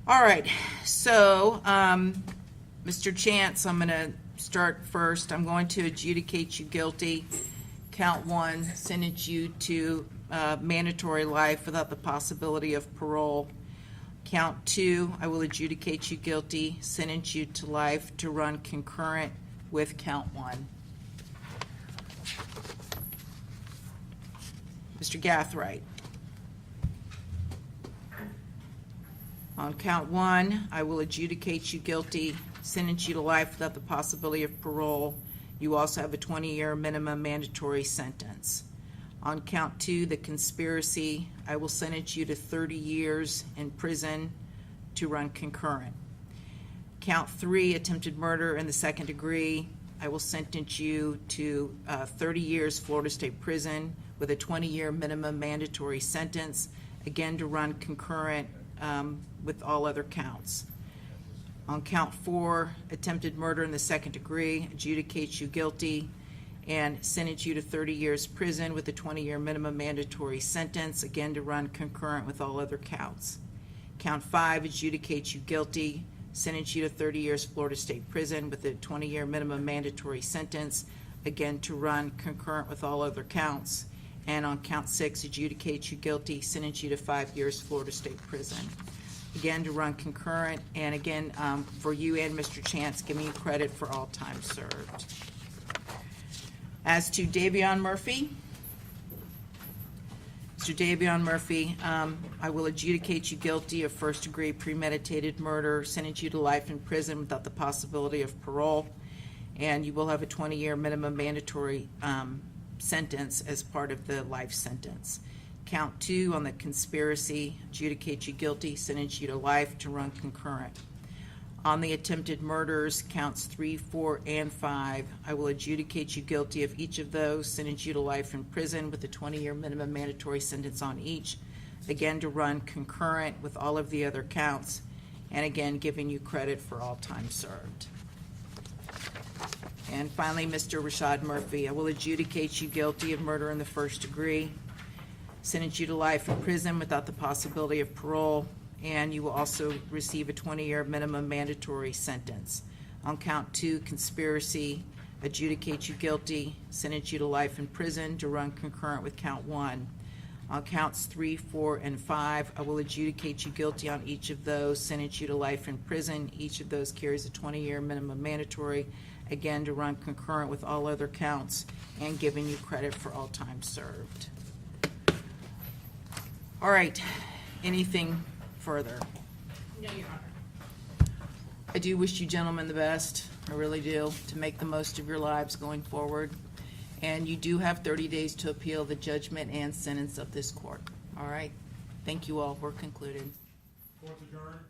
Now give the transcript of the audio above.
All right, so, Mr. Chance, I'm going to start first. I'm going to adjudicate you guilty. Count one, sentence you to mandatory life without the possibility of parole. Count two, I will adjudicate you guilty, sentence you to life to run concurrent with count one. Mr. Gathright. On count one, I will adjudicate you guilty, sentence you to life without the possibility of parole. You also have a 20-year minimum mandatory sentence. On count two, the conspiracy, I will sentence you to 30 years in prison to run concurrent. Count three, attempted murder in the second degree, I will sentence you to 30 years Florida State Prison with a 20-year minimum mandatory sentence, again to run concurrent with all other counts. On count four, attempted murder in the second degree, adjudicate you guilty and sentence you to 30 years prison with a 20-year minimum mandatory sentence, again to run concurrent with all other counts. Count five, adjudicate you guilty, sentence you to 30 years Florida State Prison with a 20-year minimum mandatory sentence, again to run concurrent with all other counts. And on count six, adjudicate you guilty, sentence you to 5 years Florida State Prison, again to run concurrent. And again, for you and Mr. Chance, giving you credit for all time served. As to Davion Murphy, Mr. Davion Murphy, I will adjudicate you guilty of first-degree premeditated murder, sentence you to life in prison without the possibility of parole, and you will have a 20-year minimum mandatory sentence as part of the life sentence. Count two, on the conspiracy, adjudicate you guilty, sentence you to life to run concurrent. On the attempted murders, counts 3, 4, and 5, I will adjudicate you guilty of each of those, sentence you to life in prison with a 20-year minimum mandatory sentence on each, again to run concurrent with all of the other counts, and again giving you credit for all time served. And finally, Mr. Rashad Murphy, I will adjudicate you guilty of murder in the first degree, sentence you to life in prison without the possibility of parole, and you will also receive a 20-year minimum mandatory sentence. On count two, conspiracy, adjudicate you guilty, sentence you to life in prison to run concurrent with count one. On counts 3, 4, and 5, I will adjudicate you guilty on each of those, sentence you to life in prison. Each of those carries a 20-year minimum mandatory, again to run concurrent with all other counts, and giving you credit for all time served. All right, anything further? No, Your Honor. I do wish you gentlemen the best, I really do, to make the most of your lives going forward. And you do have 30 days to appeal the judgment and sentence of this court. All right, thank you all, we're concluded. Court's adjourned.